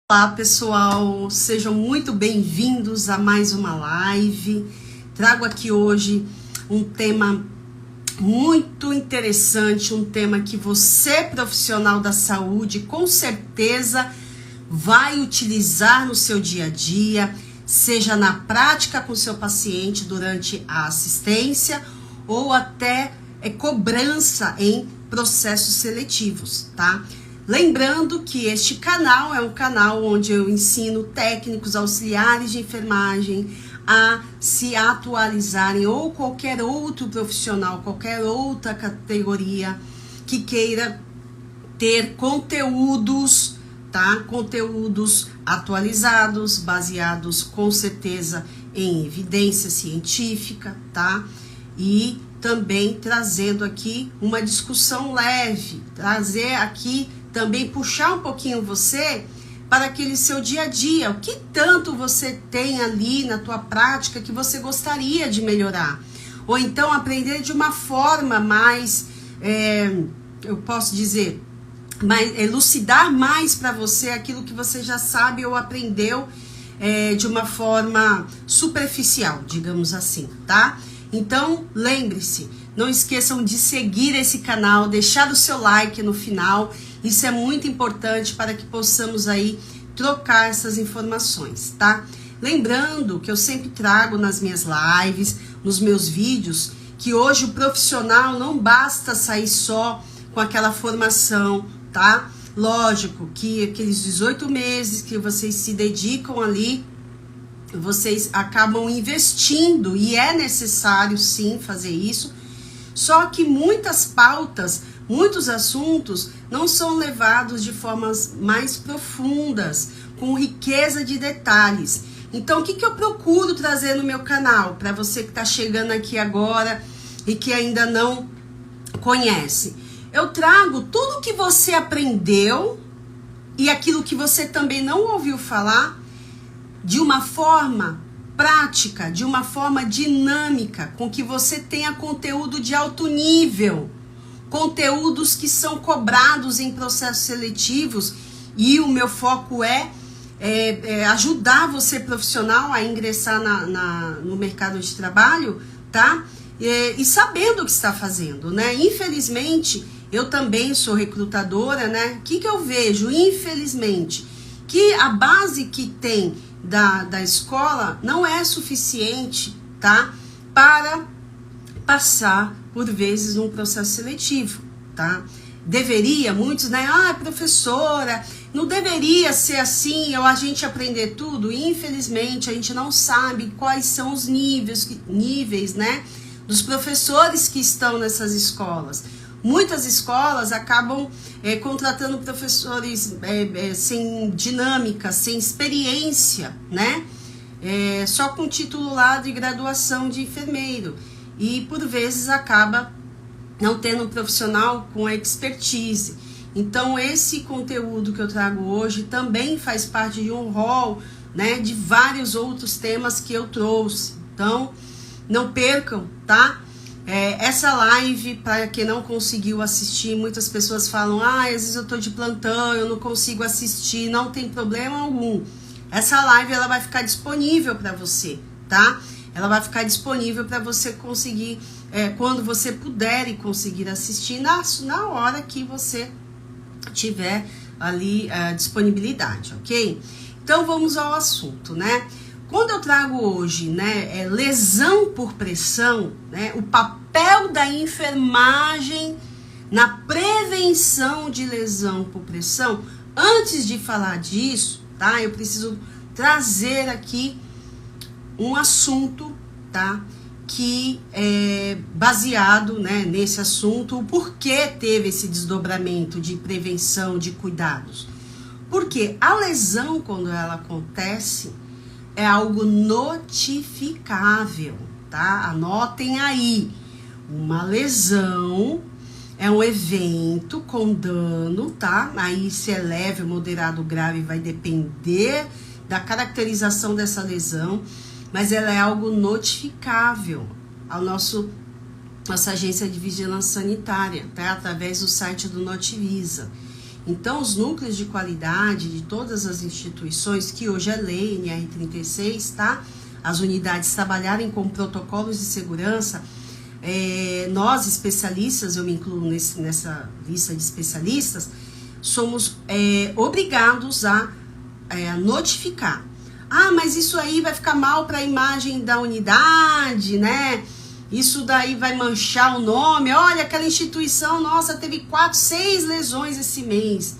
Olá pessoal, sejam muito bem-vindos a mais uma live. Trago aqui hoje um tema muito interessante, um tema que você, profissional da saúde, com certeza vai utilizar no seu dia a dia, seja na prática com seu paciente durante a assistência ou até cobrança em processos seletivos, tá? Lembrando que este canal é um canal onde eu ensino técnicos auxiliares de enfermagem a se atualizarem ou qualquer outro profissional, qualquer outra categoria que queira ter conteúdos, tá? Conteúdos atualizados, baseados com certeza em evidência científica, tá? E também trazendo aqui uma discussão leve, trazer aqui também puxar um pouquinho você para aquele seu dia a dia. O que tanto você tem ali na tua prática que você gostaria de melhorar? Ou então aprender de uma forma mais, eu posso dizer, elucidar mais para você aquilo que você já sabe ou aprendeu de uma forma superficial, digamos assim, tá? Então, lembre-se, não esqueçam de seguir esse canal, deixar o seu like no final. Isso é muito importante para que possamos aí trocar essas informações, tá? Lembrando que eu sempre trago nas minhas lives, nos meus vídeos, que hoje o profissional não basta sair só com aquela formação, tá? Lógico que aqueles 18 meses que vocês se dedicam ali, vocês acabam investindo e é necessário sim fazer isso. Só que muitas pautas, muitos assuntos não são levados de formas mais profundas, com riqueza de detalhes. Então, o que eu procuro trazer no meu canal? Para você que está chegando aqui agora e que ainda não conhece. Eu trago tudo que você aprendeu e aquilo que você também não ouviu falar de uma forma prática, de uma forma dinâmica, com que você tenha conteúdo de alto nível, conteúdos que são cobrados em processos seletivos, e o meu foco é ajudar você profissional a ingressar no mercado de trabalho, tá? E sabendo o que está fazendo, né? Infelizmente, eu também sou recrutadora, né? O que eu vejo? Infelizmente, que a base que tem da escola não é suficiente, tá? Para passar, por vezes, num processo seletivo, tá? Deveria, muitos, né? Professora, não deveria ser assim, a gente aprender tudo. Infelizmente, a gente não sabe quais são os níveis, né? Dos professores que estão nessas escolas. Muitas escolas acabam contratando professores sem dinâmica, sem experiência, né? Só com título lá de graduação de enfermeiro. E por vezes acaba não tendo um profissional com expertise. Então esse conteúdo que eu trago hoje também faz parte de um rol, né, de vários outros temas que eu trouxe. Então não percam, tá? Essa live, para quem não conseguiu assistir, muitas pessoas falam, às vezes eu tô de plantão, eu não consigo assistir, não tem problema algum. Essa live, ela vai ficar disponível para você, tá? Ela vai ficar disponível para você conseguir, quando você puder e conseguir assistir, na hora que você tiver ali disponibilidade, ok? Então, vamos ao assunto, né? Quando eu trago hoje, né, lesão por pressão, né, o papel da enfermagem na prevenção de lesão por pressão, antes de falar disso, tá, eu preciso trazer aqui um assunto, tá, que é baseado, né, nesse assunto, o porquê teve esse desdobramento de prevenção, de cuidados. Porque a lesão, quando ela acontece, é algo notificável, tá? Anotem aí. Uma lesão é um evento com dano, tá? Aí se é leve, moderado, grave, vai depender da caracterização dessa lesão, mas ela é algo notificável ao nossa agência de vigilância sanitária, tá? Através do site do Notivisa. Então, os núcleos de qualidade de todas as instituições, que hoje é lei, NR36, tá? As unidades trabalharem com protocolos de segurança. Nós, especialistas, eu me incluo nessa lista de especialistas, somos obrigados a notificar. Ah, mas isso aí vai ficar mal para a imagem da unidade, né? Isso daí vai manchar o nome. Olha, aquela instituição, nossa, teve 4, 6 lesões esse mês.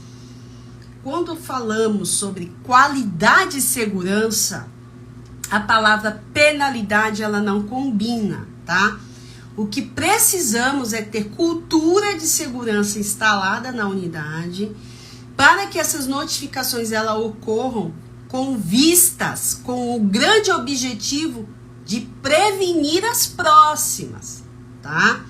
Quando falamos sobre qualidade e segurança, a palavra penalidade, ela não combina, tá? O que precisamos é ter cultura de segurança instalada na unidade, para que essas notificações elas ocorram com vistas, com o grande objetivo de prevenir as próximas, tá?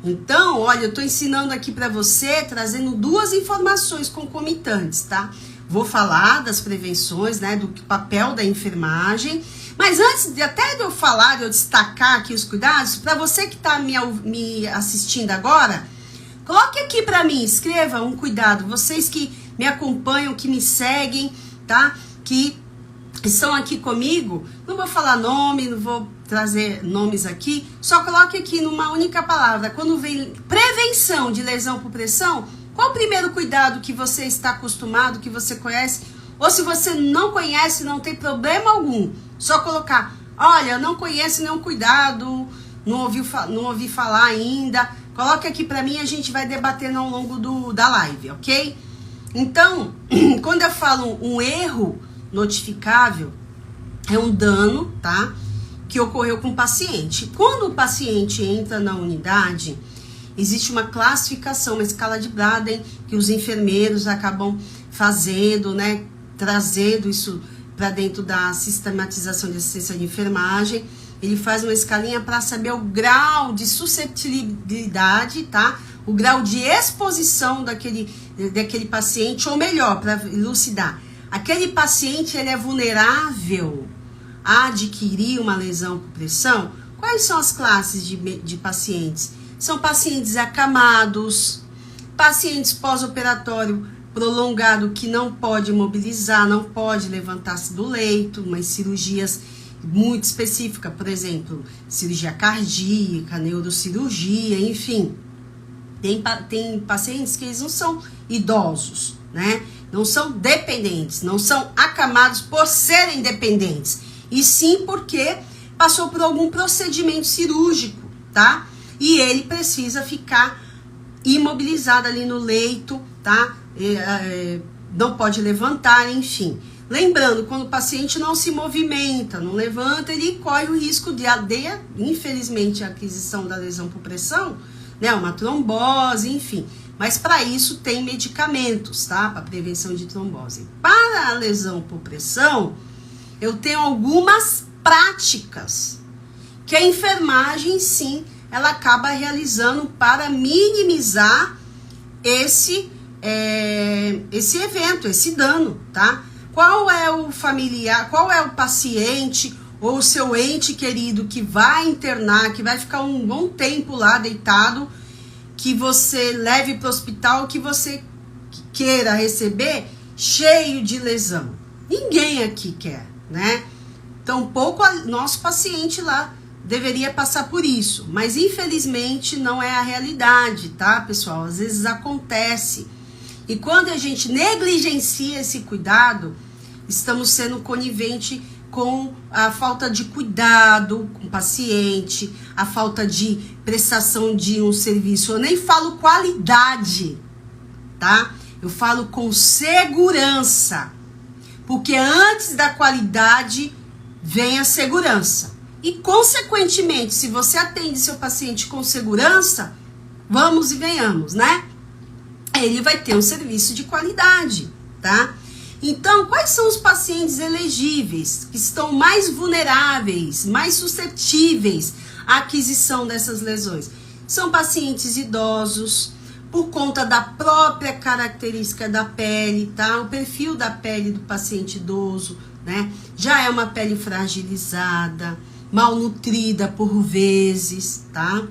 Então, olha, eu tô ensinando aqui para você, trazendo 2 informações concomitantes, tá? Vou falar das prevenções, né, do papel da enfermagem, mas antes de eu falar, de eu destacar aqui os cuidados, para você que tá me assistindo agora, coloque aqui para mim, escreva um cuidado, vocês que me acompanham, que me seguem, tá? Que estão aqui comigo, não vou falar nome, não vou trazer nomes aqui, só coloque aqui numa única palavra. Quando vem prevenção de lesão por pressão, qual o primeiro cuidado que você está acostumado, que você conhece? Ou se você não conhece, não tem problema algum, só colocar, olha, não conheço nenhum cuidado, não ouvi falar ainda, coloque aqui para mim, a gente vai debatendo ao longo da live, ok? Então, quando eu falo um erro notificável, é um dano, tá? Que ocorreu com o paciente. Quando o paciente entra na unidade, existe uma classificação, uma escala de Braden, que os enfermeiros acabam fazendo, né? Trazendo isso para dentro da sistematização de assistência de enfermagem. Ele faz uma escalinha para saber o grau de susceptibilidade, tá? O grau de exposição daquele paciente, ou melhor, para elucidar. Aquele paciente, ele é vulnerável a adquirir uma lesão por pressão? Quais são as classes de pacientes? São pacientes acamados, pacientes pós-operatório prolongado que não pode mobilizar, não pode levantar-se do leito, umas cirurgias muito específicas, por exemplo, cirurgia cardíaca, neurocirurgia, enfim. Tem pacientes que eles não são idosos, né? Não são dependentes, não são acamados por serem dependentes, e sim porque passou por algum procedimento cirúrgico, tá? E ele precisa ficar imobilizado ali no leito, tá? Não pode levantar, enfim. Lembrando, quando o paciente não se movimenta, não levanta, ele corre o risco de infelizmente, a aquisição da lesão por pressão, né? Uma trombose, enfim. Mas para isso tem medicamentos, tá? Para prevenção de trombose. Para a lesão por pressão, eu tenho algumas práticas que a enfermagem, sim, ela acaba realizando para minimizar esse evento, esse dano, tá? Qual é o familiar, qual é o paciente ou o seu ente querido que vai internar, que vai ficar um bom tempo lá deitado, que você leve para o hospital, que você queira receber cheio de lesão? Ninguém aqui quer, né? Tampouco nosso paciente lá deveria passar por isso, mas infelizmente não é a realidade, tá, pessoal? Às vezes acontece. E quando a gente negligencia esse cuidado, estamos sendo conivente com a falta de cuidado com o paciente, a falta de prestação de um serviço. Eu nem falo qualidade, tá? Eu falo com segurança, porque antes da qualidade vem a segurança. E, consequentemente, se você atende seu paciente com segurança, vamos e venhamos, né? Ele vai ter um serviço de qualidade, tá? Então, quais são os pacientes elegíveis, que estão mais vulneráveis, mais suscetíveis à aquisição dessas lesões? São pacientes idosos, por conta da própria característica da pele, tá? O perfil da pele do paciente idoso, né? Já é uma pele fragilizada, malnutrida por vezes, tá?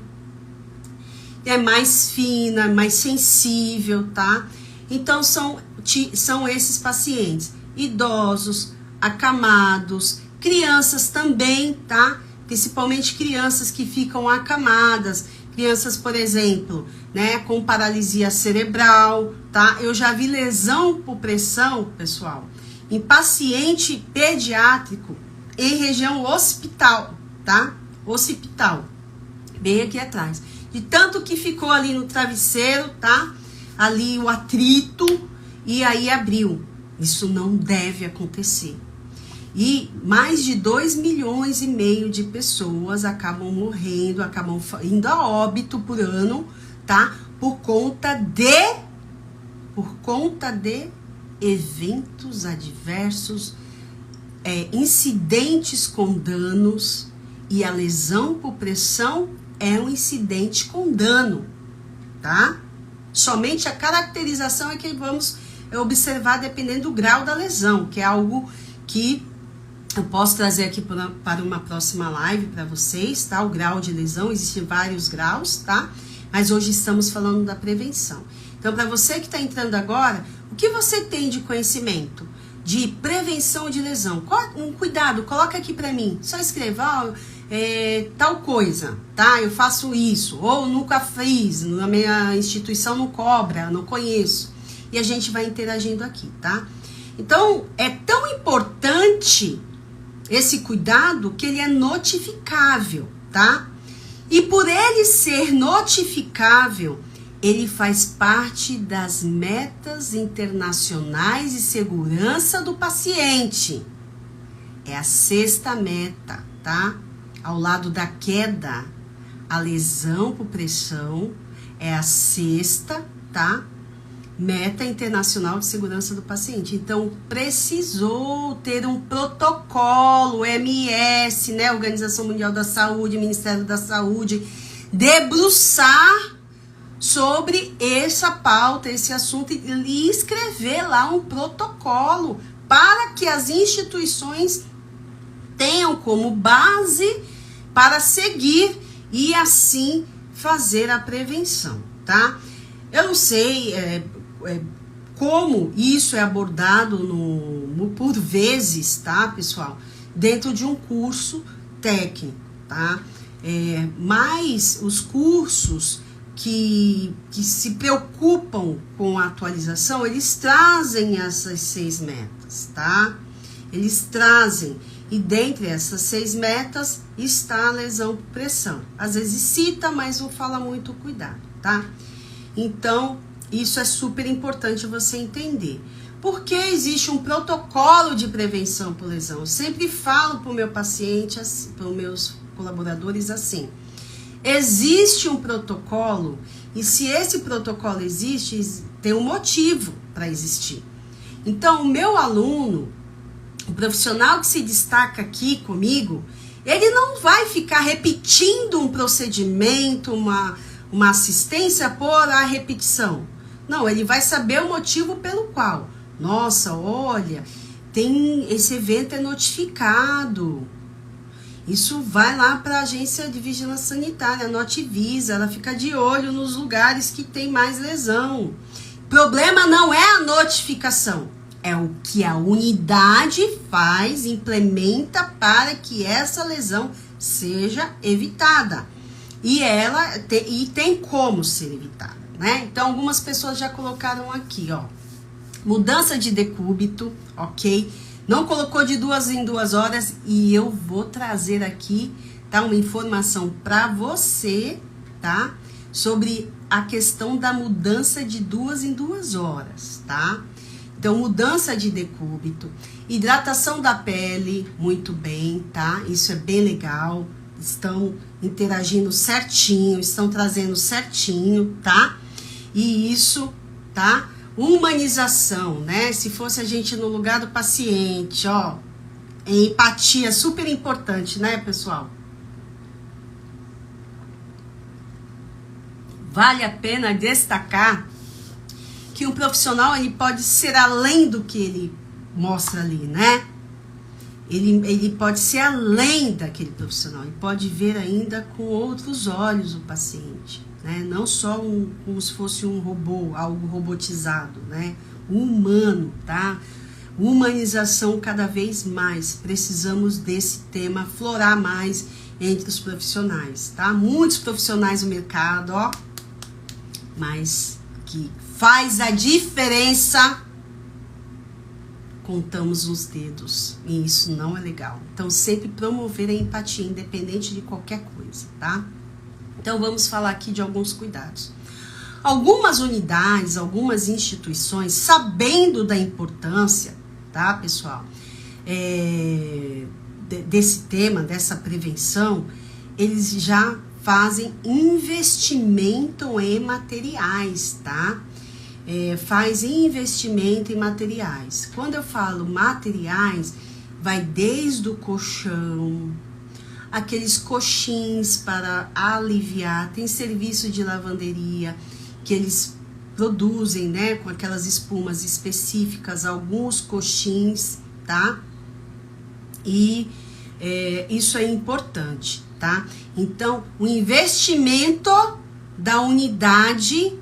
É mais fina, mais sensível, tá? Então, são esses pacientes, idosos, acamados, crianças também, tá? Principalmente crianças que ficam acamadas, crianças, por exemplo, né, com paralisia cerebral, tá? Eu já vi lesão por pressão, pessoal, em paciente pediátrico em região hospital, tá? Hospital, bem aqui atrás. De tanto que ficou ali no travesseiro, tá? Ali o atrito e aí abriu. Isso não deve acontecer. E mais de 2,5 milhões de pessoas acabam morrendo, acabam indo a óbito por ano, tá? Por conta de eventos adversos, incidentes com danos, e a lesão por pressão é um incidente com dano, tá? Somente a caracterização é que vamos observar dependendo do grau da lesão, que é algo que eu posso trazer aqui para uma próxima live para vocês, tá? O grau de lesão, existem vários graus, tá? Mas hoje estamos falando da prevenção. Então, para você que está entrando agora, o que você tem de conhecimento de prevenção de lesão? Cuidado, coloca aqui para mim. Só escreva, tal coisa, tá? Eu faço isso. Ou nunca fiz, na minha instituição não cobra, não conheço. E a gente vai interagindo aqui, tá? Então, é tão importante esse cuidado que ele é notificável, tá? E por ele ser notificável, ele faz parte das metas internacionais de segurança do paciente. É a 6ª meta, tá? Ao lado da queda, a lesão por pressão é a 6ª, tá? Meta internacional de segurança do paciente. Então, precisou ter um protocolo, OMS, né? Organização Mundial da Saúde, Ministério da Saúde, debruçar sobre essa pauta, esse assunto e escrever lá um protocolo para que as instituições tenham como base para seguir e assim fazer a prevenção, tá? Eu não sei como isso é abordado por vezes, tá, pessoal? Dentro de um curso técnico, tá? Mas os cursos que se preocupam com a atualização, eles trazem essas 6 metas, tá? Eles trazem, e dentre essas 6 metas está a lesão por pressão. Às vezes cita, mas não fala muito cuidado, tá? Então, isso é super importante você entender. Porque existe um protocolo de prevenção por lesão. Eu sempre falo para o meu paciente, para os meus colaboradores assim. Existe um protocolo e se esse protocolo existe, tem um motivo para existir. Então, o meu aluno, o profissional que se destaca aqui comigo, ele não vai ficar repetindo um procedimento, uma assistência por a repetição. Não, ele vai saber o motivo pelo qual. Nossa, olha, esse evento é notificado. Isso vai lá para a agência de vigilância sanitária, a Notivisa, ela fica de olho nos lugares que tem mais lesão. Problema não é a notificação, é o que a unidade faz, implementa para que essa lesão seja evitada. E tem como ser evitada, né? Então, algumas pessoas já colocaram aqui, ó. Mudança de decúbito, ok? Não colocou de 2 em 2 horas e eu vou trazer aqui, tá? Uma informação para você, tá? Sobre a questão da mudança de 2 em 2 horas, tá? Então, mudança de decúbito, hidratação da pele, muito bem, tá? Isso é bem legal. Estão interagindo certinho, estão trazendo certinho, tá? E isso, tá? Humanização, né? Se fosse a gente no lugar do paciente, ó, empatia, super importante, né, pessoal? Vale a pena destacar que um profissional, ele pode ser além do que ele mostra ali, né? Ele pode ser além daquele profissional, ele pode ver ainda com outros olhos o paciente, né? Não só como se fosse um robô, algo robotizado, né? Humano, tá? Humanização cada vez mais. Precisamos desse tema florar mais entre os profissionais, tá? Muitos profissionais no mercado, ó, mas que faz a diferença, contamos os dedos, e isso não é legal. Então, sempre promover a empatia, independente de qualquer coisa, tá? Então, vamos falar aqui de alguns cuidados. Algumas unidades, algumas instituições, sabendo da importância, tá, pessoal, desse tema, dessa prevenção, eles já fazem investimento em materiais, tá? Fazem investimento em materiais. Quando eu falo materiais, vai desde o colchão, aqueles coxins para aliviar, tem serviço de lavanderia que eles produzem, né, com aquelas espumas específicas, alguns coxins, tá? E isso é importante, tá? Então, o investimento da unidade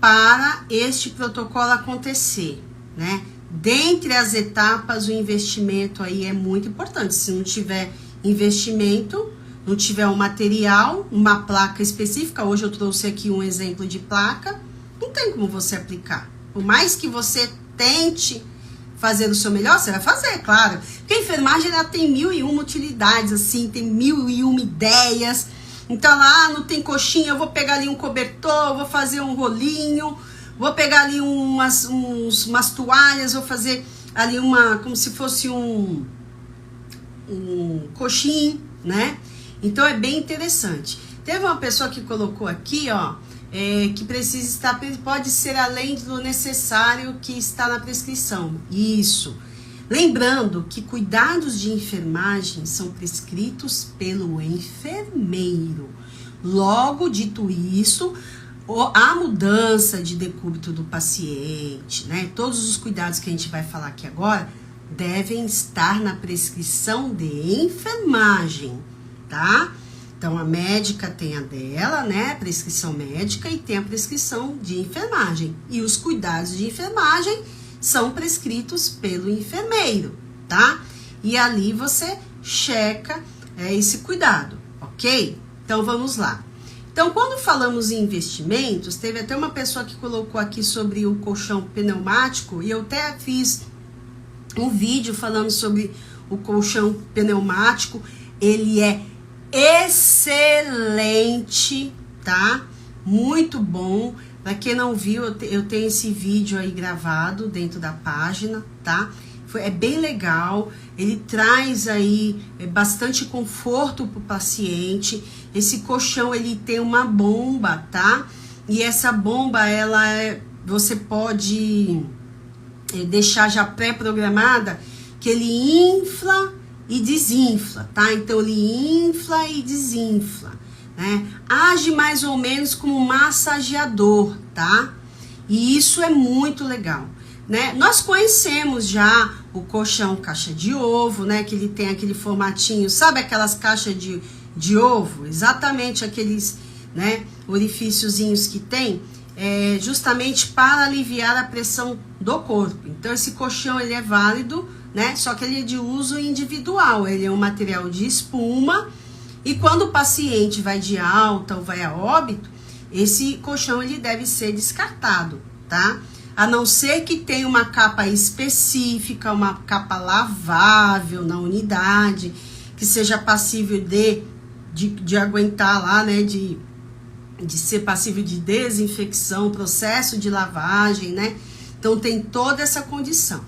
para este protocolo acontecer, né? Dentre as etapas, o investimento aí é muito importante. Se não tiver investimento, não tiver um material, uma placa específica, hoje eu trouxe aqui um exemplo de placa, não tem como você aplicar. Por mais que você tente fazer o seu melhor, você vai fazer, claro. Porque a enfermagem, ela tem 1001 utilidades, assim, tem 1001 ideias. Então lá não tem coxinha, eu vou pegar ali um cobertor, vou fazer um rolinho, vou pegar ali umas toalhas, vou fazer ali como se fosse um coxinho, né? Então é bem interessante. Teve uma pessoa que colocou aqui, ó, que precisa estar, pode ser além do necessário que está na prescrição. Isso. Lembrando que cuidados de enfermagem são prescritos pelo enfermeiro. Logo, dito isso, a mudança de decúbito do paciente, né? Todos os cuidados que a gente vai falar aqui agora devem estar na prescrição de enfermagem, tá? Então, a médica tem a dela, né? Prescrição médica, e tem a prescrição de enfermagem. E os cuidados de enfermagem são prescritos pelo enfermeiro, tá? E ali você checa esse cuidado, ok? Então, vamos lá. Então, quando falamos em investimentos, teve até uma pessoa que colocou aqui sobre o colchão pneumático, e eu até fiz um vídeo falando sobre o colchão pneumático. Ele é excelente, tá? Muito bom. Pra quem não viu, eu tenho esse vídeo aí gravado dentro da página, tá? É bem legal, ele traz aí bastante conforto pro paciente. Esse colchão, ele tem uma bomba, tá? E essa bomba, você pode deixar já pré-programada, que ele infla e desinfla, tá? Então, ele infla e desinfla, né? Age mais ou menos como um massageador, tá? E isso é muito legal, né? Nós conhecemos já o colchão caixa de ovo, né? Que ele tem aquele formatinho, sabe aquelas caixas de ovo? Exatamente aqueles, né, orifíciozinhos que tem, justamente para aliviar a pressão do corpo. Então, esse colchão, ele é válido, né? Só que ele é de uso individual, ele é um material de espuma, e quando o paciente vai de alta ou vai a óbito, esse colchão, ele deve ser descartado, tá? A não ser que tenha uma capa específica, uma capa lavável na unidade, que seja passível de aguentar lá, né, de ser passível de desinfecção, processo de lavagem, né? Então, tem toda essa condição.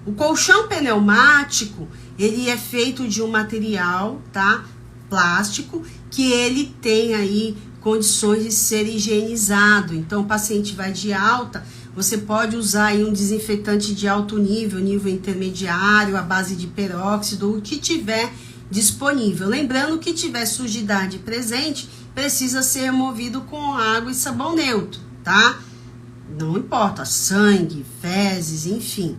O colchão pneumático, ele é feito de um material, tá? Plástico, que ele tem aí condições de ser higienizado. Então, o paciente vai de alta, você pode usar aí um desinfetante de alto nível, nível intermediário, à base de peróxido, o que tiver disponível. Lembrando que tiver sujidade presente, precisa ser removido com água e sabão neutro, tá? Não importa, sangue, fezes, enfim.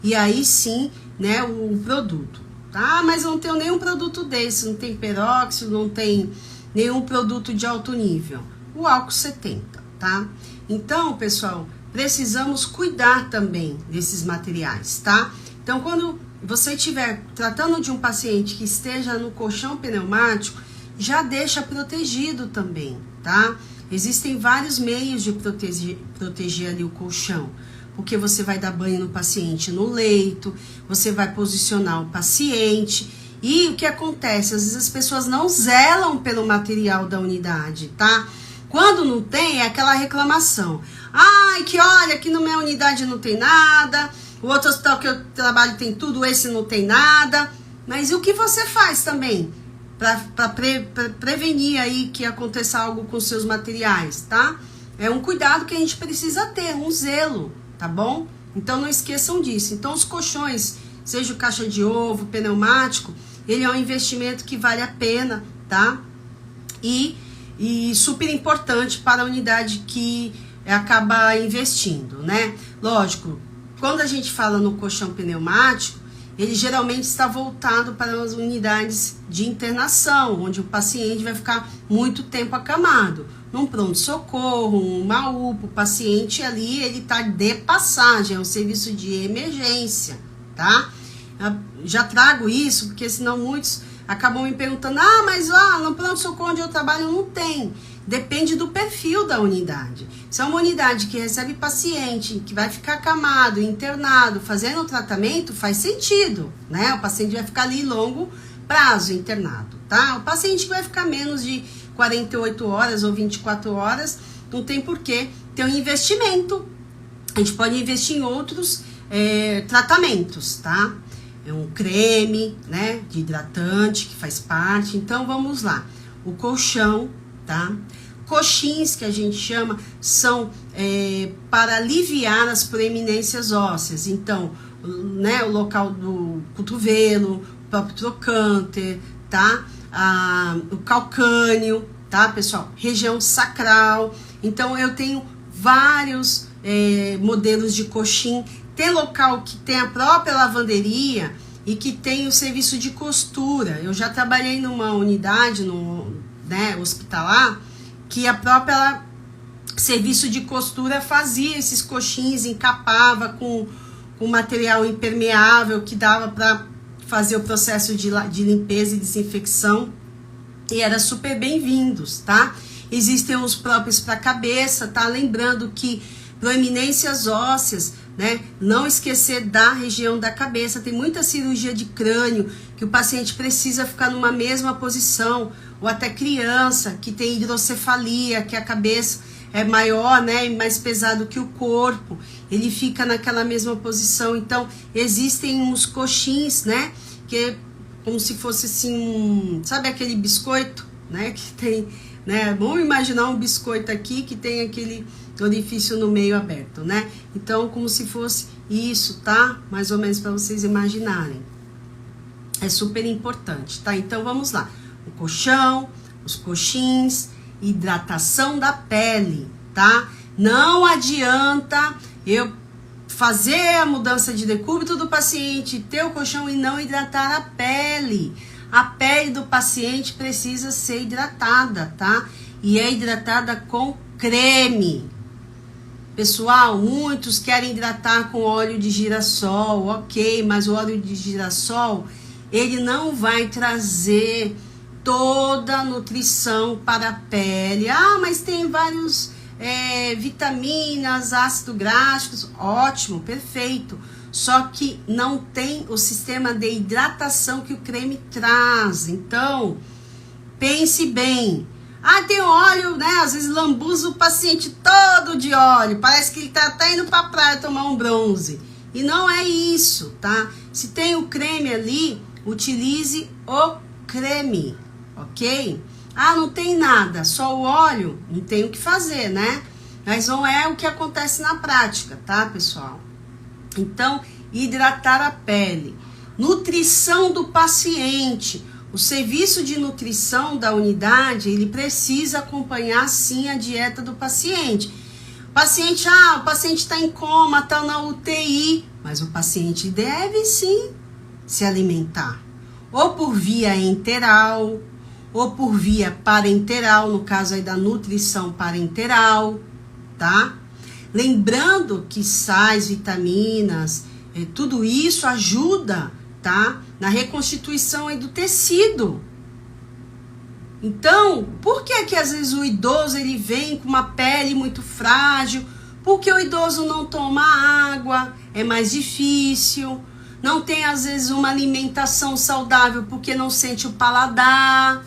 E aí sim, né, o produto. Ah, mas eu não tenho nenhum produto desse, não tem peróxido, não tem nenhum produto de alto nível. o álcool 70, tá? Então, pessoal, precisamos cuidar também desses materiais, tá? Então, quando você estiver tratando de um paciente que esteja no colchão pneumático, já deixa protegido também, tá? Existem vários meios de proteger ali o colchão, porque você vai dar banho no paciente no leito, você vai posicionar o paciente, e o que acontece? Às vezes as pessoas não zelam pelo material da unidade, tá? Quando não tem, é aquela reclamação. Ai, que olha, aqui na minha unidade não tem nada, o outro hospital que eu trabalho tem tudo, esse não tem nada. Mas e o que você faz também para prevenir aí que aconteça algo com seus materiais, tá? É um cuidado que a gente precisa ter, um zelo, tá bom? Então não esqueçam disso. Então os colchões, seja o caixa de ovo, pneumático, ele é um investimento que vale a pena, tá? E super importante para a unidade que acaba investindo, né? Lógico, quando a gente fala no colchão pneumático, ele geralmente está voltado para as unidades de internação, onde o paciente vai ficar muito tempo acamado. Num pronto-socorro, uma UPA, o paciente ali, ele está de passagem, é um serviço de emergência, tá? Já trago isso, porque senão muitos acabam me perguntando, mas lá no pronto-socorro onde eu trabalho não tem. Depende do perfil da unidade. Se é uma unidade que recebe paciente, que vai ficar acamado, internado, fazendo o tratamento, faz sentido, né? O paciente vai ficar ali longo prazo internado, tá? O paciente que vai ficar menos de 48 horas ou 24 horas, não tem porquê ter um investimento. A gente pode investir em outros tratamentos, tá? É um creme, né, de hidratante que faz parte. Então, vamos lá. O colchão, tá? Coxins, que a gente chama, são para aliviar as proeminências ósseas. Então, né, o local do cotovelo, o próprio trocânter, tá? O calcâneo, tá, pessoal? Região sacral. Então, eu tenho vários modelos de coxim. Tem local que tem a própria lavanderia e que tem o serviço de costura. Eu já trabalhei numa unidade hospitalar que a própria serviço de costura fazia esses coxins, encapava com material impermeável que dava para fazer o processo de limpeza e desinfecção, e era super bem-vindos, tá? Existem os próprios para cabeça, tá? Lembrando que proeminências ósseas, né? Não esquecer da região da cabeça. Tem muita cirurgia de crânio que o paciente precisa ficar numa mesma posição, ou até criança que tem hidrocefalia, que a cabeça é maior, né, e mais pesado que o corpo, ele fica naquela mesma posição. Então, existem uns coxins, né, que é como se fosse assim, sabe aquele biscoito, né, que tem, né, vamos imaginar um biscoito aqui que tem aquele orifício no meio aberto, né, então como se fosse isso, tá, mais ou menos para vocês imaginarem. É super importante, tá, então vamos lá, o colchão, os coxins, hidratação da pele, tá? Não adianta eu fazer a mudança de decúbito do paciente, ter o colchão e não hidratar a pele. A pele do paciente precisa ser hidratada, tá? E é hidratada com creme. Pessoal, muitos querem hidratar com óleo de girassol, ok, mas o óleo de girassol, ele não vai trazer toda a nutrição para a pele. Mas tem vários vitaminas, ácidos gráficos, ótimo, perfeito. Só que não tem o sistema de hidratação que o creme traz. Então, pense bem. Tem óleo, né? Às vezes lambuza o paciente todo de óleo. Parece que ele tá até indo pra praia tomar um bronze. E não é isso, tá? Se tem o creme ali, utilize o creme. Ok? Não tem nada, só o óleo, não tem o que fazer, né? Mas não é o que acontece na prática, tá, pessoal? Então, hidratar a pele. Nutrição do paciente. O serviço de nutrição da unidade, ele precisa acompanhar, sim, a dieta do paciente. O paciente está em coma, está na UTI, mas o paciente deve, sim, se alimentar. Ou por via enteral, ou por via parenteral, no caso aí da nutrição parenteral, tá? Lembrando que sais, vitaminas, tudo isso ajuda, tá? Na reconstituição aí do tecido. Então, por que que às vezes o idoso ele vem com uma pele muito frágil? Porque o idoso não toma água, é mais difícil. Não tem às vezes uma alimentação saudável porque não sente o paladar.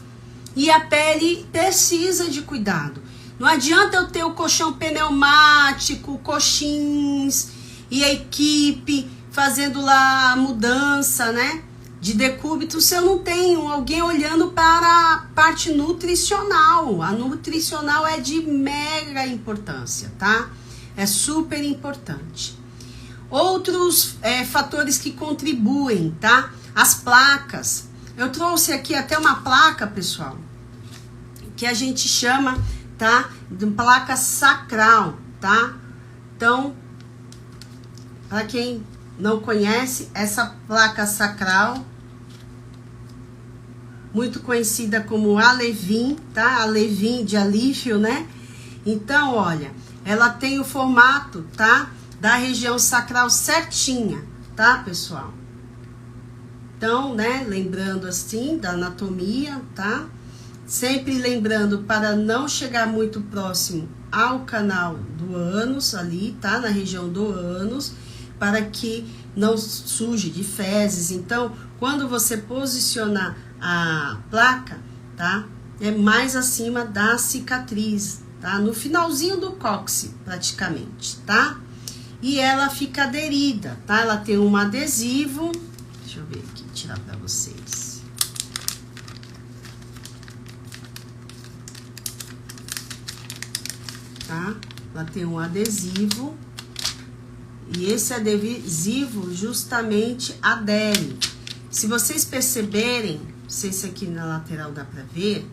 E a pele precisa de cuidado. Não adianta eu ter o colchão pneumático, coxins e a equipe fazendo lá a mudança, né? De decúbito, se eu não tenho alguém olhando para a parte nutricional. A nutricional é de mega importância, tá? É super importante. Outros fatores que contribuem, tá? As placas. Eu trouxe aqui até uma placa, pessoal, que a gente chama, tá? De placa sacral, tá? Então, para quem não conhece, essa placa sacral, muito conhecida como Alevin, tá? Alevin de alívio, né? Então, olha, ela tem o formato, tá? Da região sacral certinha, tá, pessoal? Então, né, lembrando assim da anatomia, tá? Sempre lembrando para não chegar muito próximo ao canal do ânus ali, tá? Na região do ânus, para que não suje de fezes. Então, quando você posicionar a placa, tá? É mais acima da cicatriz, tá? No finalzinho do cóccix, praticamente, tá? E ela fica aderida, tá? Ela tem um adesivo. Deixa eu ver aqui, tirar para vocês. Tá? Ela tem um adesivo. E esse adesivo justamente adere. Se vocês perceberem, não sei se aqui na lateral dá pra ver,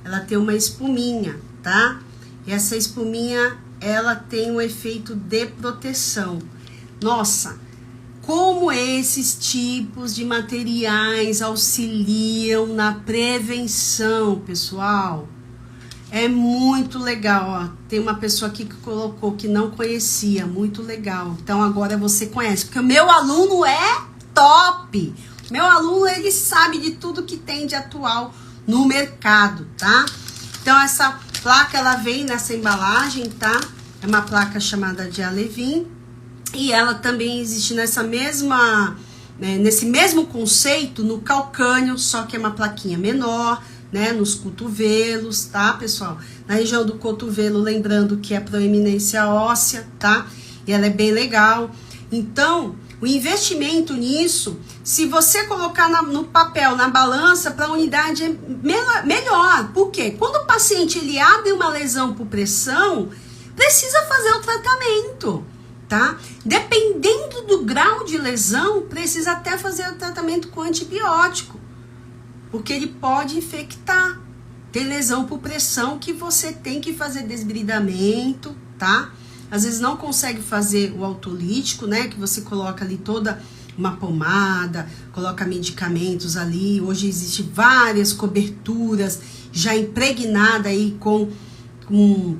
ela tem uma espuminha, tá? E essa espuminha, ela tem um efeito de proteção. Nossa, como esses tipos de materiais auxiliam na prevenção, pessoal. É muito legal, ó. Tem uma pessoa aqui que colocou que não conhecia, muito legal. Então agora você conhece, porque o meu aluno é top. Meu aluno, ele sabe de tudo que tem de atual no mercado, tá? Então essa placa, ela vem nessa embalagem, tá? É uma placa chamada de Alevin. E ela também existe nessa mesma, nesse mesmo conceito no calcânio, só que é uma plaquinha menor, né, nos cotovelos, tá, pessoal? Na região do cotovelo, lembrando que é proeminência óssea, tá? E ela é bem legal. Então, o investimento nisso, se você colocar no papel, na balança, para a unidade é melhor. Por quê? Quando o paciente ele abre uma lesão por pressão, precisa fazer o tratamento, tá? Dependendo do grau de lesão, precisa até fazer o tratamento com antibiótico. Porque ele pode infectar. Tem lesão por pressão que você tem que fazer desbridamento, tá? Às vezes não consegue fazer o autolítico, né? Que você coloca ali toda uma pomada, coloca medicamentos ali. Hoje existem várias coberturas já impregnadas aí com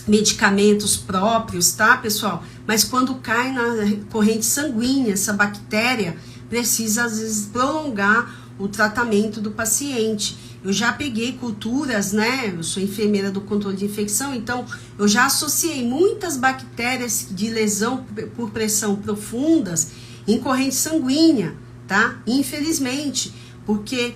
medicamentos próprios, tá, pessoal? Mas quando cai na corrente sanguínea, essa bactéria precisa, às vezes, prolongar o tratamento do paciente. Eu já peguei culturas, né? Eu sou enfermeira do controle de infecção, então eu já associei muitas bactérias de lesão por pressão profundas em corrente sanguínea, tá? Infelizmente, porque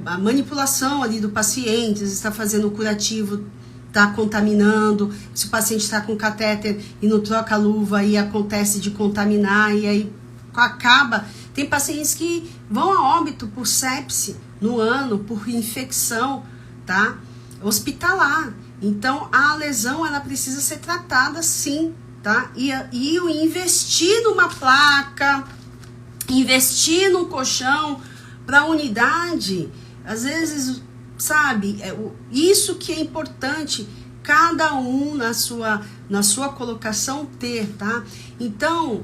a manipulação ali do paciente, está fazendo o curativo, está contaminando. Se o paciente está com catéter e não troca a luva, aí acontece de contaminar e aí acaba. Tem pacientes que vão a óbito por sepse no ano, por infecção, tá? Hospitalar. Então, a lesão, ela precisa ser tratada sim, tá? E o investir numa placa, investir num colchão para unidade, às vezes, sabe, isso que é importante, cada um na sua colocação ter, tá? Então,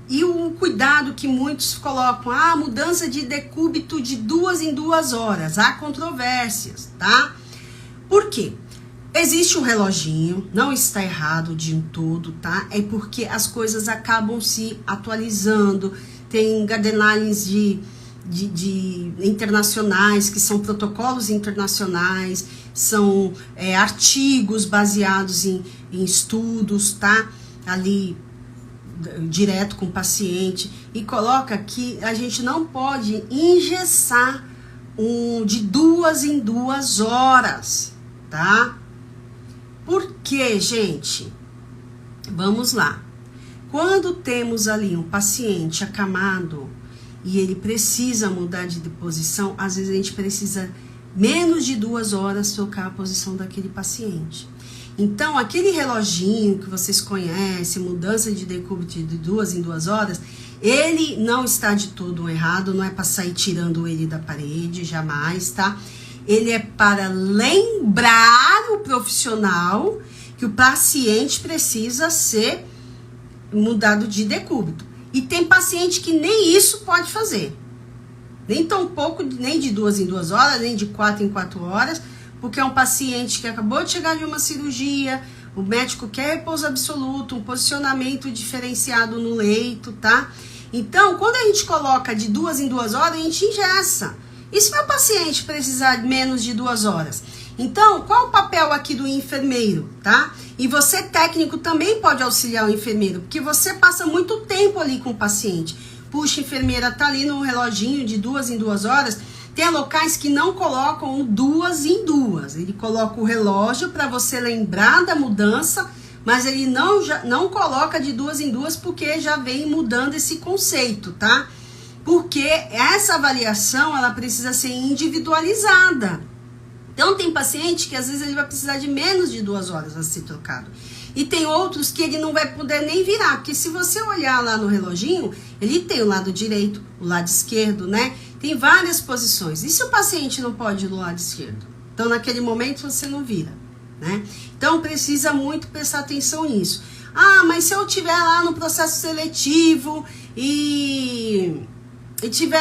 E o cuidado que muitos colocam, mudança de decúbito de 2 em 2 horas. Há controvérsias, tá? Por quê? Existe um reloginho, não está errado de um todo, tá? É porque as coisas acabam se atualizando. Tem guidelines de internacionais, que são protocolos internacionais, são artigos baseados em estudos, tá? Ali direto com o paciente, e coloca que a gente não pode engessar de 2 em 2 horas, tá? Por quê, gente? Vamos lá. Quando temos ali um paciente acamado e ele precisa mudar de posição, às vezes a gente precisa menos de 2 horas trocar a posição daquele paciente. Então, aquele reloginho que vocês conhecem, mudança de decúbito de 2 em 2 horas, ele não está de todo errado, não é para sair tirando ele da parede, jamais, tá? Ele é para lembrar o profissional que o paciente precisa ser mudado de decúbito. E tem paciente que nem isso pode fazer. Nem tão pouco, nem de 2 em 2 horas, nem de 4 em 4 horas, porque é um paciente que acabou de chegar de uma cirurgia, o médico quer repouso absoluto, um posicionamento diferenciado no leito, tá? Então, quando a gente coloca de 2 em 2 horas, a gente engessa. E se meu paciente precisar de menos de 2 horas? Então, qual o papel aqui do enfermeiro, tá? E você, técnico, também pode auxiliar o enfermeiro, porque você passa muito tempo ali com o paciente. Puxa, a enfermeira tá ali no reloginho de 2 em 2 horas. Tem locais que não colocam 2 em 2. Ele coloca o relógio para você lembrar da mudança, mas ele não coloca de 2 em 2 porque já vem mudando esse conceito, tá? Porque essa avaliação, ela precisa ser individualizada. Então, tem paciente que às vezes ele vai precisar de menos de 2 horas a ser trocado. E tem outros que ele não vai poder nem virar, porque se você olhar lá no reloginho, ele tem o lado direito, o lado esquerdo, né? Tem várias posições. E se o paciente não pode ir do lado esquerdo? Então, naquele momento, você não vira, né? Então, precisa muito prestar atenção nisso. Mas se eu tiver lá no processo seletivo e tiver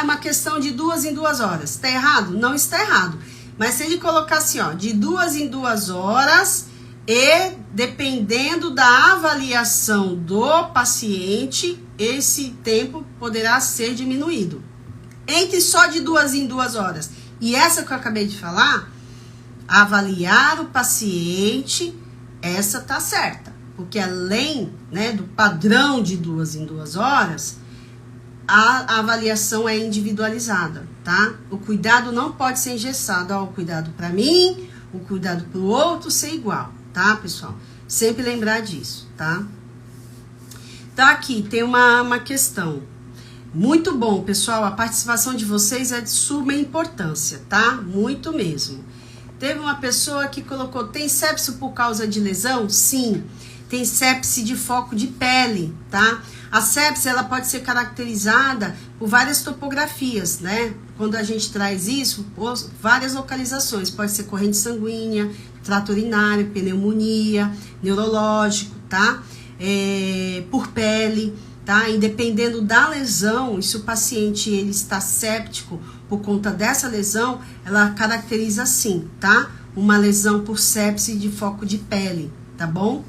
uma questão de 2 em 2 horas, está errado? Não está errado. Mas se ele colocar assim, de 2 em 2 horas e dependendo da avaliação do paciente, esse tempo poderá ser diminuído. Entre só de 2 em 2 horas e essa que eu acabei de falar, avaliar o paciente, essa tá certa. Porque além, né, do padrão de 2 em 2 horas, a avaliação é individualizada, tá? O cuidado não pode ser engessado. O cuidado para mim, o cuidado para o outro ser igual, tá, pessoal? Sempre lembrar disso, tá? Tá, aqui tem uma questão. Muito bom, pessoal. A participação de vocês é de suma importância, tá? Muito mesmo. Teve uma pessoa que colocou, tem sepse por causa de lesão? Sim. Tem sepse de foco de pele, tá? A sepse, ela pode ser caracterizada por várias topografias, né? Quando a gente traz isso, por várias localizações. Pode ser corrente sanguínea, trato urinário, pneumonia, neurológico, tá? Por pele, tá? E dependendo da lesão, e se o paciente ele está séptico por conta dessa lesão, ela caracteriza assim, tá? Uma lesão por sepse de foco de pele, tá bom?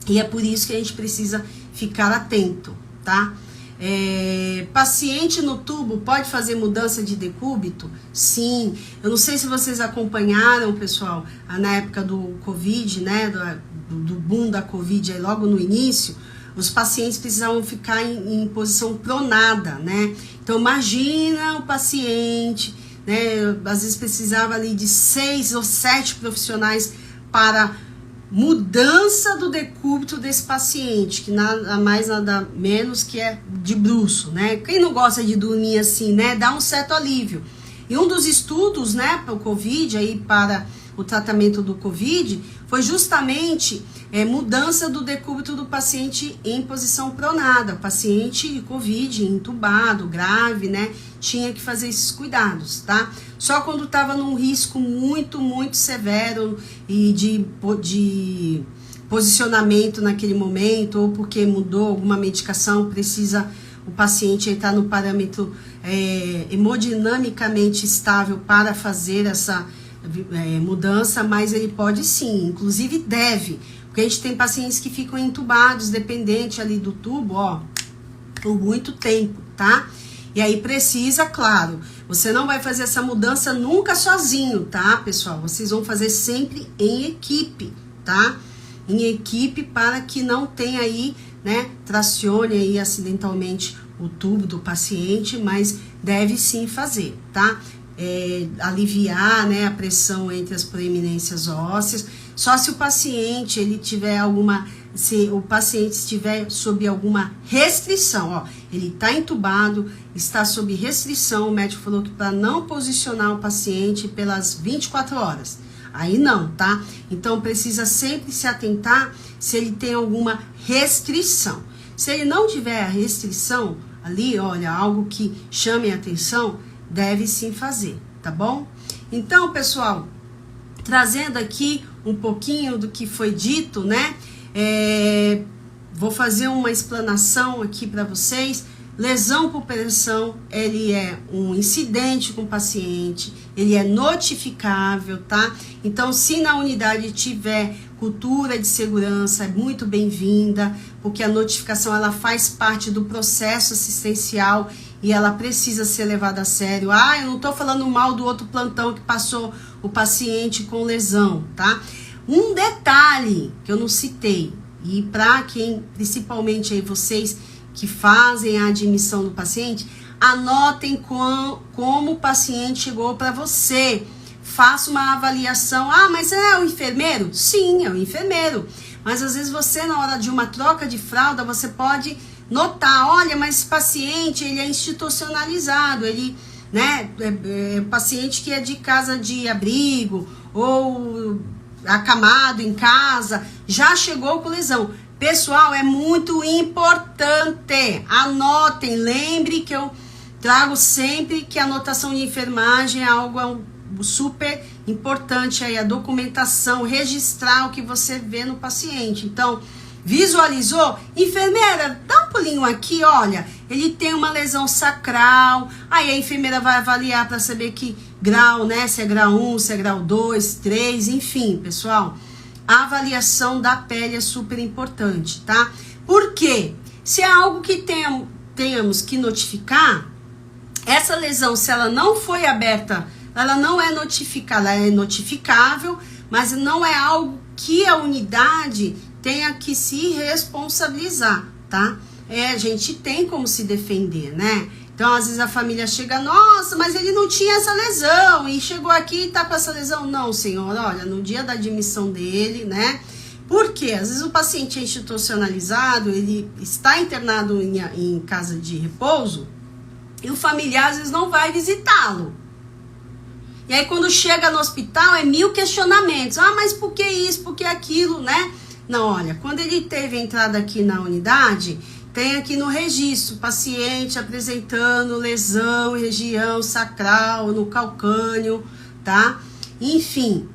E é por isso que a gente precisa ficar atento, tá? Paciente no tubo pode fazer mudança de decúbito? Sim. Eu não sei se vocês acompanharam, pessoal, na época do Covid, né? Do boom da Covid, aí logo no início, os pacientes precisavam ficar em posição pronada, né? Então, imagina o paciente, né? Às vezes precisava ali de 6 ou 7 profissionais para mudança do decúbito desse paciente, que nada mais, nada menos que é de bruço, né? Quem não gosta de dormir assim, né? Dá um certo alívio. E um dos estudos, né, para o Covid, aí para o tratamento do Covid, foi justamente mudança do decúbito do paciente em posição pronada. O paciente Covid, entubado, grave, né, tinha que fazer esses cuidados, tá? Só quando estava num risco muito, muito severo e de posicionamento naquele momento, ou porque mudou alguma medicação, precisa o paciente entrar no parâmetro hemodinamicamente estável para fazer essa mudança, mas ele pode sim, inclusive deve, porque a gente tem pacientes que ficam entubados, dependente ali do tubo, ó, por muito tempo, tá? E aí precisa, claro, você não vai fazer essa mudança nunca sozinho, tá, pessoal? Vocês vão fazer sempre em equipe, tá? Em equipe para que não tenha aí, né, tracione aí acidentalmente o tubo do paciente, mas deve sim fazer, tá? Aliviar, né, a pressão entre as proeminências ósseas, só se o paciente ele tiver se o paciente estiver sob alguma restrição, ó, ele está entubado, está sob restrição, o médico falou que para não posicionar o paciente pelas 24 horas, aí não, tá? Então precisa sempre se atentar se ele tem alguma restrição. Se ele não tiver a restrição ali, olha, algo que chame a atenção, deve sim fazer, tá bom? Então, pessoal, trazendo aqui um pouquinho do que foi dito, né? Vou fazer uma explanação aqui para vocês. Lesão por pressão, ele é um incidente com o paciente, ele é notificável, tá? Então, se na unidade tiver cultura de segurança, é muito bem-vinda, porque a notificação ela faz parte do processo assistencial e ela precisa ser levada a sério. Eu não tô falando mal do outro plantão que passou o paciente com lesão, tá? Um detalhe que eu não citei, e para quem, principalmente aí vocês que fazem a admissão do paciente, anotem como o paciente chegou para você. Faça uma avaliação. Mas é o enfermeiro? Sim, é o enfermeiro. Mas às vezes você, na hora de uma troca de fralda, você pode notar, olha, mas esse paciente, ele é institucionalizado, ele, né, é paciente que é de casa de abrigo, ou acamado em casa, já chegou com lesão. Pessoal, é muito importante. Anotem, lembre que eu trago sempre que a anotação de enfermagem é algo super importante aí, a documentação, registrar o que você vê no paciente. Então, visualizou? Enfermeira, dá um pulinho aqui, olha, ele tem uma lesão sacral. Aí a enfermeira vai avaliar para saber que grau, né? Se é grau 1, se é grau 2, 3, enfim, pessoal. A avaliação da pele é super importante, tá? Por quê? Se é algo que tenhamos que notificar, essa lesão, se ela não foi aberta, ela não é notificada, ela é notificável, mas não é algo que a unidade tenha que se responsabilizar, tá? A gente tem como se defender, né? Então, às vezes a família chega, nossa, mas ele não tinha essa lesão e chegou aqui e tá com essa lesão. Não, senhor, olha, no dia da admissão dele, né? Por quê? Às vezes o paciente é institucionalizado, ele está internado em casa de repouso e o familiar às vezes não vai visitá-lo. E aí quando chega no hospital é 1000 questionamentos. Mas por que isso, por que aquilo, né? Não, olha, quando ele teve entrada aqui na unidade, tem aqui no registro, paciente apresentando lesão em região sacral, no calcâneo, tá? Enfim,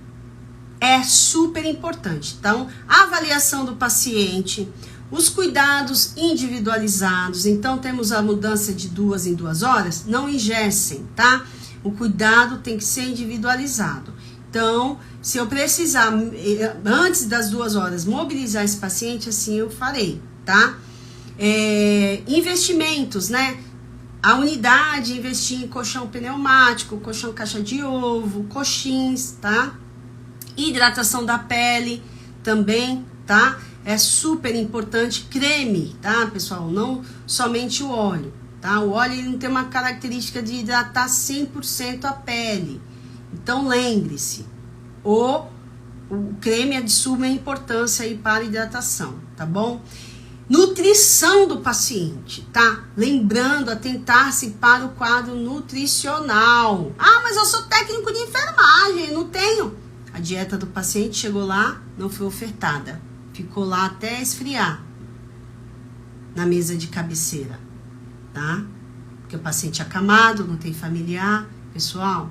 é super importante. Então, a avaliação do paciente, os cuidados individualizados. Então, temos a mudança de 2 em 2 horas, não engessem, tá? O cuidado tem que ser individualizado. Então, se eu precisar, antes das 2 horas, mobilizar esse paciente, assim eu farei, tá? Investimentos, né? A unidade investir em colchão pneumático, colchão caixa de ovo, coxins, tá? Hidratação da pele também, tá? É super importante. Creme, tá, pessoal? Não somente o óleo, tá? O óleo ele não tem uma característica de hidratar 100% a pele. Então, lembre-se, o creme é de suma importância aí para a hidratação, tá bom? Nutrição do paciente, tá? Lembrando, atentar-se para o quadro nutricional. Mas eu sou técnico de enfermagem, não tenho. A dieta do paciente chegou lá, não foi ofertada. Ficou lá até esfriar na mesa de cabeceira, tá? Porque o paciente é acamado, não tem familiar. Pessoal,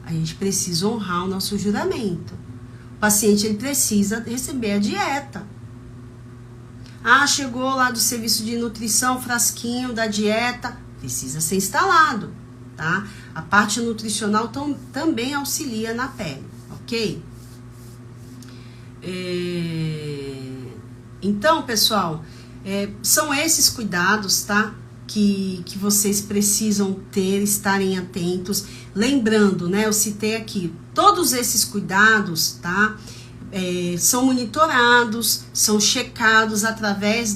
a gente precisa honrar o nosso juramento. paciente ele precisa receber a dieta. Ah, chegou lá do serviço de nutrição, frasquinho da dieta, precisa ser instalado, tá? A parte nutricional também auxilia na pele, ok? Então, pessoal, são esses cuidados, tá? Que vocês precisam ter, estarem atentos. Lembrando, né? Eu citei aqui, todos esses cuidados, tá? São monitorados, são checados através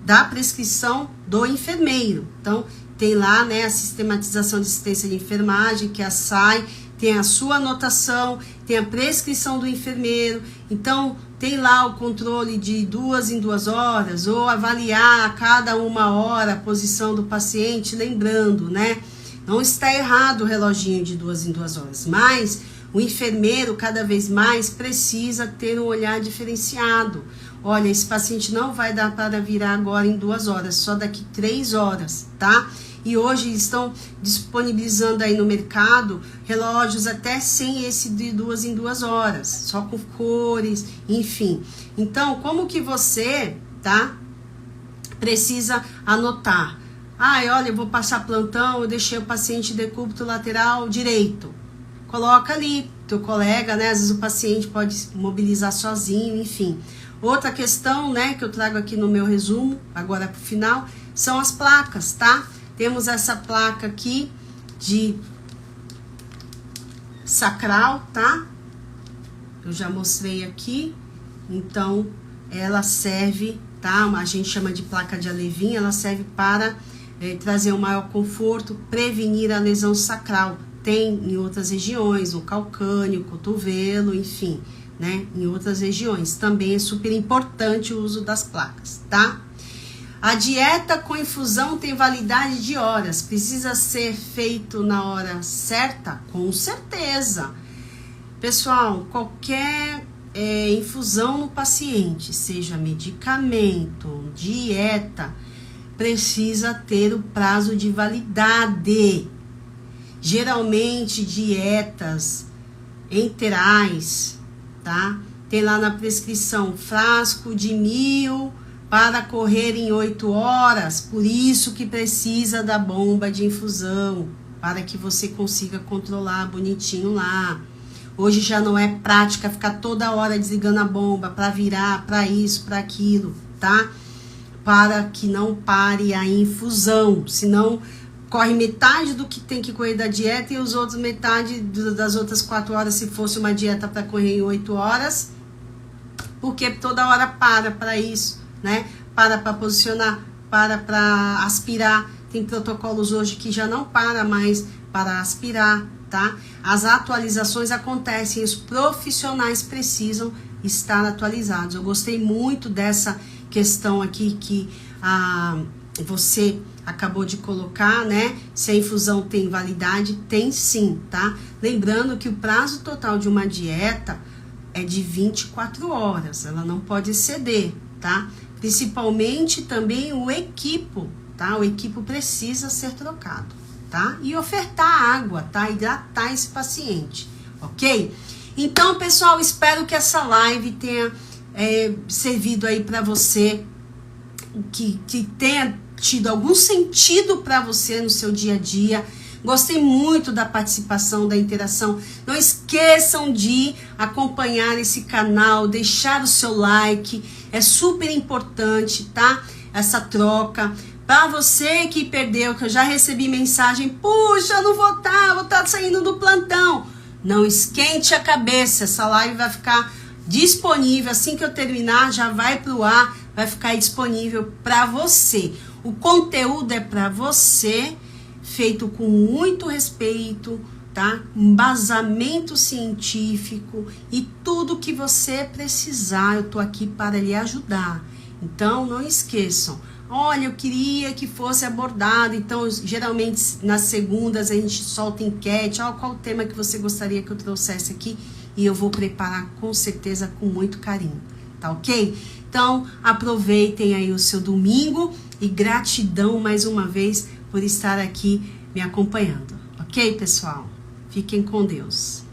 da prescrição do enfermeiro. Então, tem lá, né, a sistematização de assistência de enfermagem, que é a SAI, tem a sua anotação, tem a prescrição do enfermeiro. Então, tem lá o controle de 2 em 2 horas, ou avaliar a cada 1 hora a posição do paciente, lembrando, né? Não está errado o reloginho de 2 em 2 horas, mas o enfermeiro, cada vez mais, precisa ter um olhar diferenciado. Olha, esse paciente não vai dar para virar agora em 2 horas, só daqui 3 horas, tá? E hoje estão disponibilizando aí no mercado relógios até sem esse de 2 em 2 horas, só com cores, enfim. Então, como que você, tá? Precisa anotar. Olha, eu vou passar plantão, eu deixei o paciente decúbito lateral direito. Coloca ali, teu colega, né? Às vezes o paciente pode mobilizar sozinho, enfim. Outra questão, né, que eu trago aqui no meu resumo, agora pro final, são as placas, tá? Temos essa placa aqui de sacral, tá? Eu já mostrei aqui. Então, ela serve, tá? A gente chama de placa de Alevinha, ela serve para trazer um maior conforto, prevenir a lesão sacral. Tem em outras regiões, no calcâneo, cotovelo, enfim, né? Em outras regiões. Também é super importante o uso das placas, tá? A dieta com infusão tem validade de horas. Precisa ser feito na hora certa? Com certeza. Pessoal, qualquer infusão no paciente, seja medicamento, dieta, precisa ter o prazo de validade. Geralmente, dietas enterais, tá? Tem lá na prescrição frasco de 1000 para correr em 8 horas. Por isso que precisa da bomba de infusão, para que você consiga controlar bonitinho lá. Hoje já não é prática ficar toda hora desligando a bomba para virar, para isso, para aquilo, tá? Para que não pare a infusão, senão corre metade do que tem que correr da dieta e os outros metade das outras 4 horas, se fosse uma dieta para correr em 8 horas, porque toda hora para isso, né? Para posicionar, para aspirar. Tem protocolos hoje que já não para mais para aspirar, tá? As atualizações acontecem, os profissionais precisam estar atualizados. Eu gostei muito dessa questão aqui que você acabou de colocar, né? Se a infusão tem validade, tem sim, tá? Lembrando que o prazo total de uma dieta é de 24 horas, ela não pode exceder, tá? Principalmente também o equipo, tá? O equipo precisa ser trocado, tá? E ofertar água, tá? Hidratar esse paciente, ok? Então, pessoal, espero que essa live tenha servido aí para você, que tenha tido algum sentido para você no seu dia a dia. Gostei muito da participação, da interação. Não esqueçam de acompanhar esse canal, deixar o seu like. É super importante, tá? Essa troca. Para você que perdeu, que eu já recebi mensagem, puxa, não vou estar saindo do plantão. Não esquente a cabeça, essa live vai ficar disponível. Assim que eu terminar, já vai pro ar, vai ficar disponível para você. O conteúdo é para você, feito com muito respeito, tá? Embasamento científico e tudo que você precisar, eu tô aqui para lhe ajudar. Então, não esqueçam. Olha, eu queria que fosse abordado. Então, geralmente, nas segundas, a gente solta enquete. Qual o tema que você gostaria que eu trouxesse aqui? E eu vou preparar, com certeza, com muito carinho. Tá ok? Então, aproveitem aí o seu domingo. E gratidão, mais uma vez, por estar aqui me acompanhando. Ok, pessoal? Fiquem com Deus.